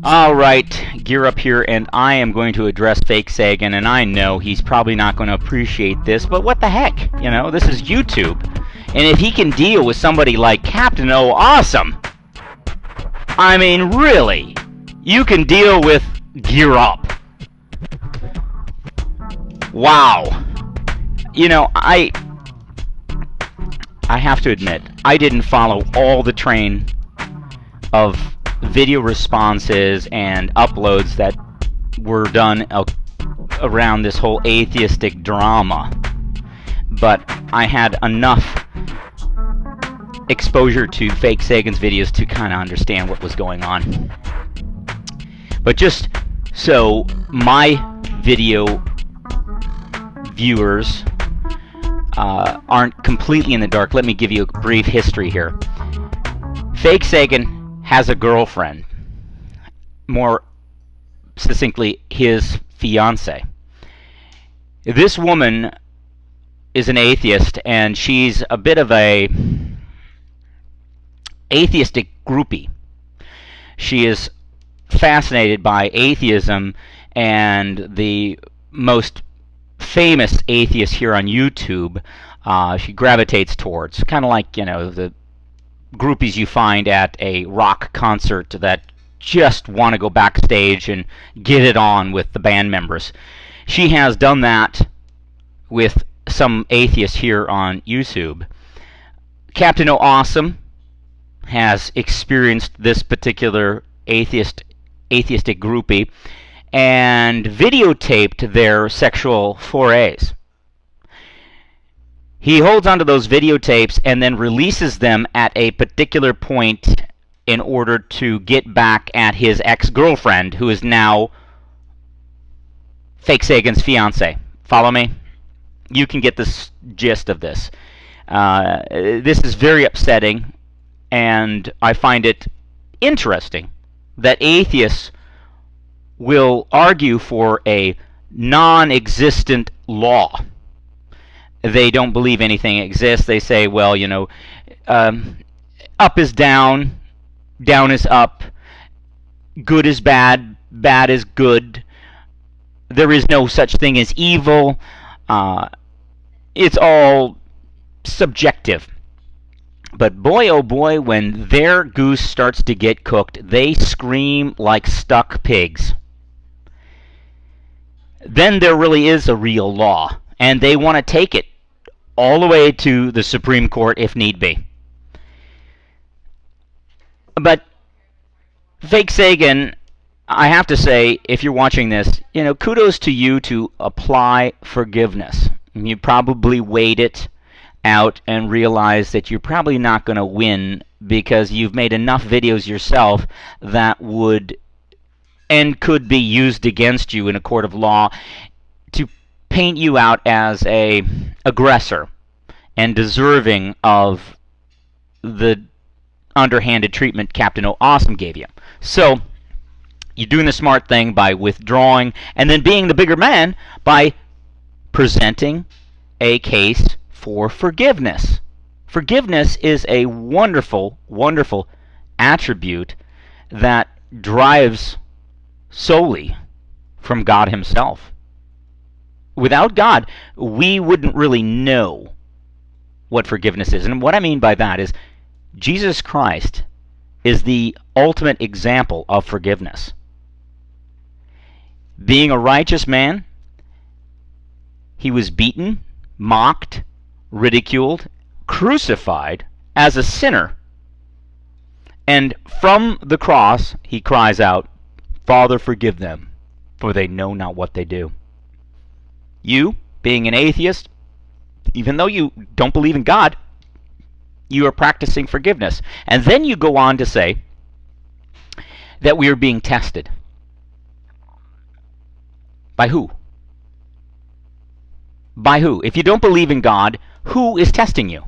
Alright, GEERUP here, and I am going to address FakeSagan, and I know he's probably not going to appreciate this, but what the heck? You know, this is YouTube. And if he can deal with somebody like Captain O Awesome, I mean, really, you can deal with GEERUP. Wow. You know, I have to admit, I didn't follow all the train of video responses and uploads that were done around this whole atheistic drama, but I had enough exposure to FakeSagan's videos to kind of understand what was going on. But just so my video viewers aren't completely in the dark, let me give you a brief history here. FakeSagan has a girlfriend, more succinctly, his fiance. This woman is an atheist, and she's a bit of a atheistic groupie. She is fascinated by atheism, and the most famous atheist here on YouTube, she gravitates towards, kind of like, you know, the groupies you find at a rock concert that just want to go backstage and get it on with the band members. She has done that with some atheists here on YouTube. Captain O Awesome has experienced this particular atheistic groupie and videotaped their sexual forays. He holds onto those videotapes and then releases them at a particular point in order to get back at his ex-girlfriend, who is now FakeSagan's fiance. Follow me? You can get the gist of this. This is very upsetting, and I find it interesting that atheists will argue for a non-existent law. They don't believe anything exists. They say, well, you know, up is down, down is up, good is bad, bad is good. There is no such thing as evil. It's all subjective. But boy, oh boy, when their goose starts to get cooked, they scream like stuck pigs. Then there really is a real law, and they want to take it all the way to the Supreme Court if need be. But FakeSagan, I have to say, if you're watching this, you know, kudos to you to apply forgiveness. You probably weighed it out and realized that you're probably not going to win because you've made enough videos yourself that would and could be used against you in a court of law to paint you out as a aggressor and deserving of the underhanded treatment Captain O Awesome gave you. So you're doing the smart thing by withdrawing and then being the bigger man by presenting a case for forgiveness. Forgiveness is a wonderful, wonderful attribute that drives solely from God Himself. Without God, we wouldn't really know what forgiveness is. And what I mean by that is Jesus Christ is the ultimate example of forgiveness. Being a righteous man, He was beaten, mocked, ridiculed, crucified as a sinner. And from the cross, He cries out, "Father, forgive them, for they know not what they do." You, being an atheist, even though you don't believe in God, you are practicing forgiveness. And then you go on to say that we are being tested. By who? By who? If you don't believe in God, who is testing you?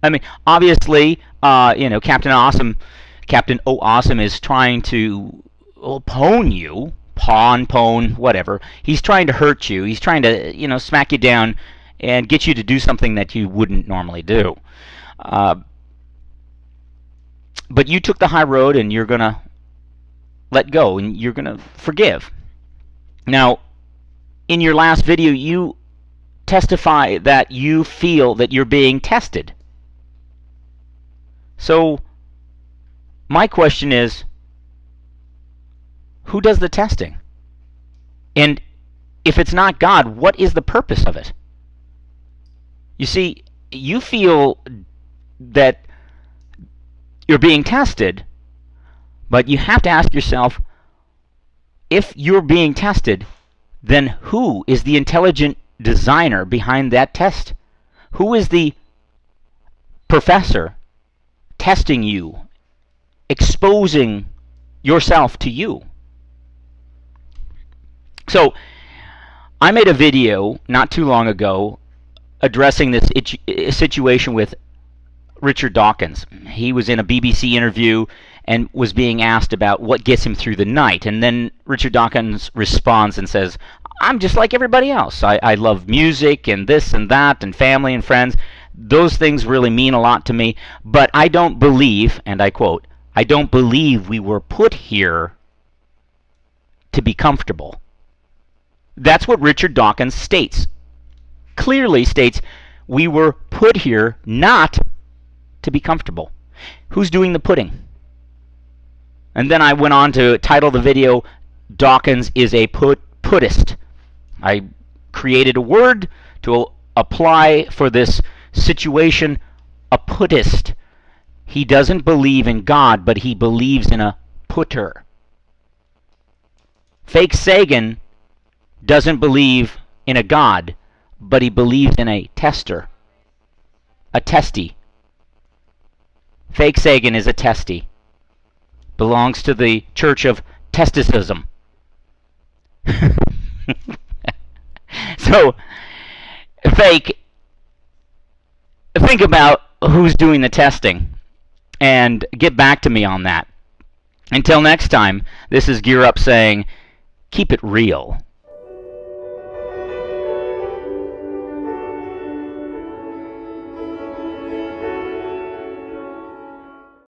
I mean, obviously, you know, Captain O Awesome is trying to pwn you, pwn, whatever. He's trying to hurt you. He's trying to, you know, smack you down and get you to do something that you wouldn't normally do. But you took the high road, and you're going to let go and you're going to forgive. Now, in your last video, you testify that you feel that you're being tested. So, my question is, who does the testing? And if it's not God, what is the purpose of it? You see, you feel that you're being tested, but you have to ask yourself, if you're being tested, then who is the intelligent designer behind that test? Who is the professor testing you, exposing yourself to you? So, I made a video not too long ago addressing this situation with Richard Dawkins. He was in a BBC interview and was being asked about what gets him through the night. And then Richard Dawkins responds and says, I'm just like everybody else. I love music and this and that and family and friends. Those things really mean a lot to me. But I don't believe, and I quote, I don't believe we were put here to be comfortable. That's what Richard Dawkins states. Clearly states we were put here not to be comfortable. Who's doing the putting? And then I went on to title the video, Dawkins is a putist. I created a word to apply for this situation, a putist. He doesn't believe in God, but he believes in a putter. FakeSagan doesn't believe in a God, but he believes in a tester, a testy. FakeSagan is a testy. Belongs to the Church of Testicism. So, think about who's doing the testing and get back to me on that. Until next time, this is GEERUP saying, keep it real.